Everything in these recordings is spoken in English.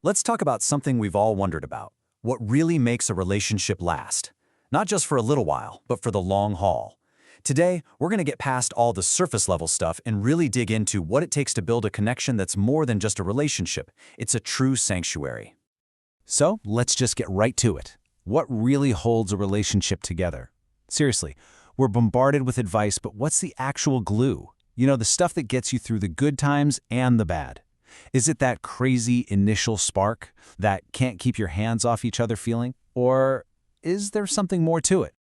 Let's talk about something we've all wondered about. What really makes a relationship last? Not just for a little while, but for the long haul. Today, we're going to get past all the surface-level stuff and really dig into what it takes to build a connection that's more than just a relationship. It's a true sanctuary. So, let's just get right to it. What really holds a relationship together? Seriously, we're bombarded with advice, but what's the actual glue? You know, the stuff that gets you through the good times and the bad. Is it that crazy initial spark, that can't keep your hands off each other feeling? Or is there something more to it?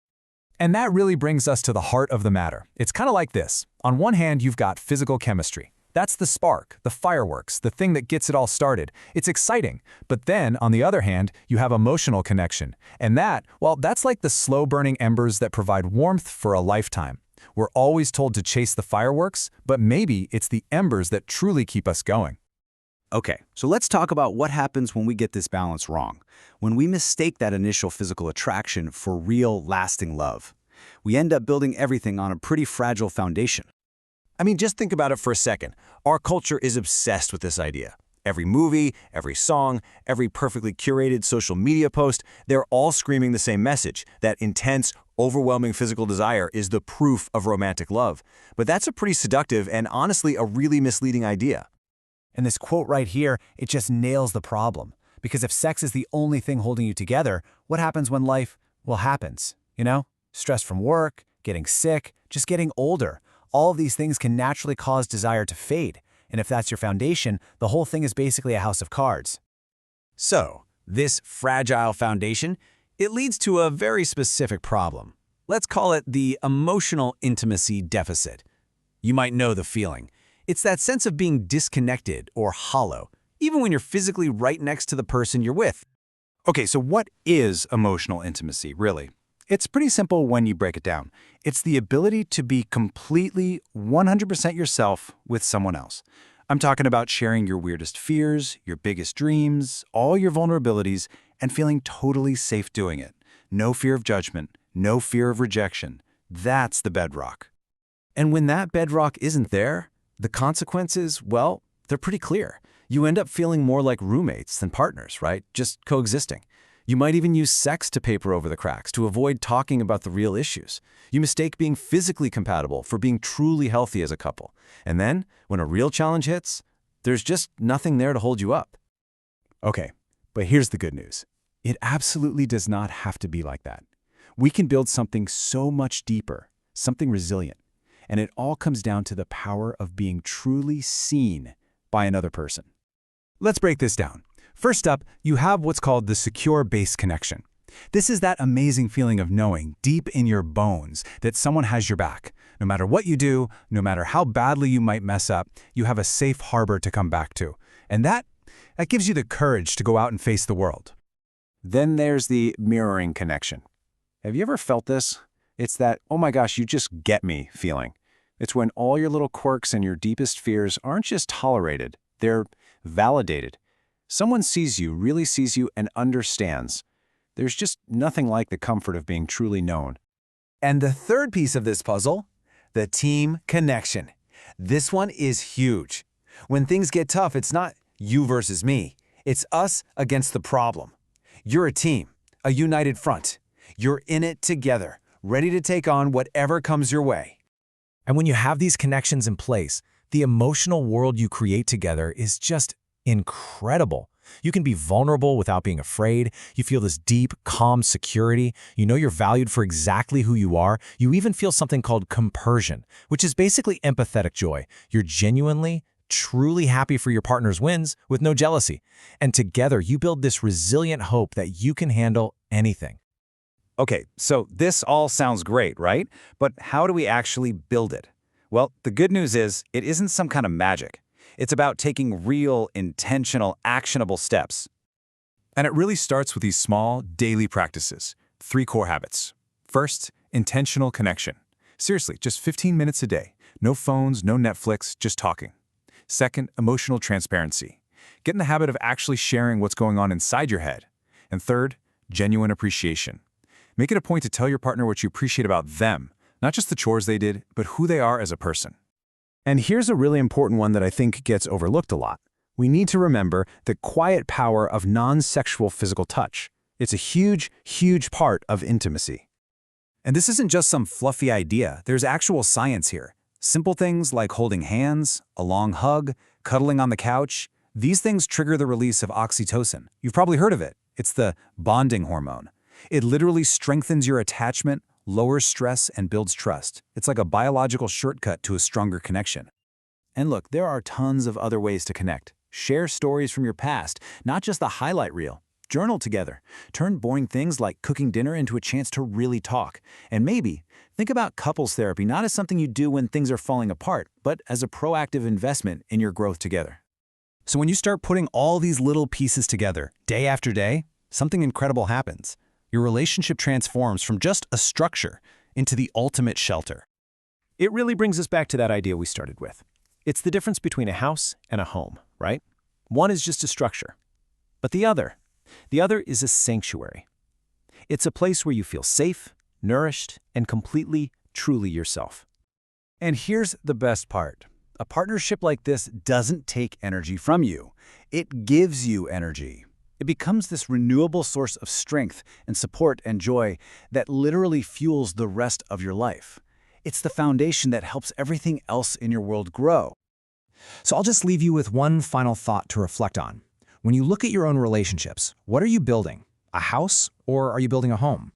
And that really brings us to the heart of the matter. It's kind of like this. On one hand, you've got physical chemistry. That's the spark, the fireworks, the thing that gets it all started. It's exciting. But then, on the other hand, you have emotional connection. And that, well, that's like the slow-burning embers that provide warmth for a lifetime. We're always told to chase the fireworks, but maybe it's the embers that truly keep us going. Okay, so let's talk about what happens when we get this balance wrong, when we mistake that initial physical attraction for real, lasting love. We end up building everything on a pretty fragile foundation. I mean, just think about it for a second. Our culture is obsessed with this idea. Every movie, every song, every perfectly curated social media post, they're all screaming the same message, that intense, overwhelming physical desire is the proof of romantic love. But that's a pretty seductive and honestly a really misleading idea. And this quote right here, it just nails the problem. Because if sex is the only thing holding you together, what happens when life, well, happens? You know? Stress from work, getting sick, just getting older. All of these things can naturally cause desire to fade. And if that's your foundation, the whole thing is basically a house of cards. So, this fragile foundation, it leads to a very specific problem. Let's call it the emotional intimacy deficit. You might know the feeling. It's that sense of being disconnected or hollow, even when you're physically right next to the person you're with. Okay, so what is emotional intimacy, really? It's pretty simple when you break it down. It's the ability to be completely 100% yourself with someone else. I'm talking about sharing your weirdest fears, your biggest dreams, all your vulnerabilities, and feeling totally safe doing it. No fear of judgment, no fear of rejection. That's the bedrock. And when that bedrock isn't there, the consequences, well, they're pretty clear. You end up feeling more like roommates than partners, right? Just coexisting. You might even use sex to paper over the cracks to avoid talking about the real issues. You mistake being physically compatible for being truly healthy as a couple. And then, when a real challenge hits, there's just nothing there to hold you up. Okay, but here's the good news. It absolutely does not have to be like that. We can build something so much deeper, something resilient. And it all comes down to the power of being truly seen by another person. Let's break this down. First up, you have what's called the secure base connection. This is that amazing feeling of knowing deep in your bones that someone has your back. No matter what you do, no matter how badly you might mess up, you have a safe harbor to come back to. And that gives you the courage to go out and face the world. Then there's the mirroring connection. Have you ever felt this? It's that, oh my gosh, you just get me feeling. It's when all your little quirks and your deepest fears aren't just tolerated, they're validated. Someone sees you, really sees you, and understands. There's just nothing like the comfort of being truly known. And the third piece of this puzzle, the team connection. This one is huge. When things get tough, it's not you versus me. It's us against the problem. You're a team, a united front. You're in it together, ready to take on whatever comes your way. And when you have these connections in place, the emotional world you create together is just incredible. You can be vulnerable without being afraid. You feel this deep, calm security. You know you're valued for exactly who you are. You even feel something called compersion, which is basically empathetic joy. You're genuinely, truly happy for your partner's wins with no jealousy. And together, you build this resilient hope that you can handle anything. Okay, so this all sounds great, right? But how do we actually build it? Well, the good news is it isn't some kind of magic. It's about taking real, intentional, actionable steps. And it really starts with these small, daily practices. 3 core habits. First, intentional connection. Seriously, just 15 minutes a day. No phones, no Netflix, just talking. Second, emotional transparency. Get in the habit of actually sharing what's going on inside your head. And third, genuine appreciation. Make it a point to tell your partner what you appreciate about them, not just the chores they did, but who they are as a person. And here's a really important one that I think gets overlooked a lot. we need to remember the quiet power of non-sexual physical touch. It's a huge, huge part of intimacy. And this isn't just some fluffy idea. There's actual science here. Simple things like holding hands, a long hug, cuddling on the couch, these things trigger the release of oxytocin. You've probably heard of it. It's the bonding hormone. It literally strengthens your attachment, lowers stress, and builds trust. It's like a biological shortcut to a stronger connection. And look, there are tons of other ways to connect. Share stories from your past, not just the highlight reel. Journal together. Turn boring things like cooking dinner into a chance to really talk. And maybe think about couples therapy not as something you do when things are falling apart, but as a proactive investment in your growth together. So when you start putting all these little pieces together, day after day, something incredible happens. Your relationship transforms from just a structure into the ultimate shelter. It really brings us back to that idea we started with. It's the difference between a house and a home, right? One is just a structure, but the other is a sanctuary. It's a place where you feel safe, nourished, and completely, truly yourself. And here's the best part. A partnership like this doesn't take energy from you. It gives you energy. It becomes this renewable source of strength and support and joy that literally fuels the rest of your life. It's the foundation that helps everything else in your world grow. So I'll just leave you with one final thought to reflect on. When you look at your own relationships, what are you building? A house or are you building a home?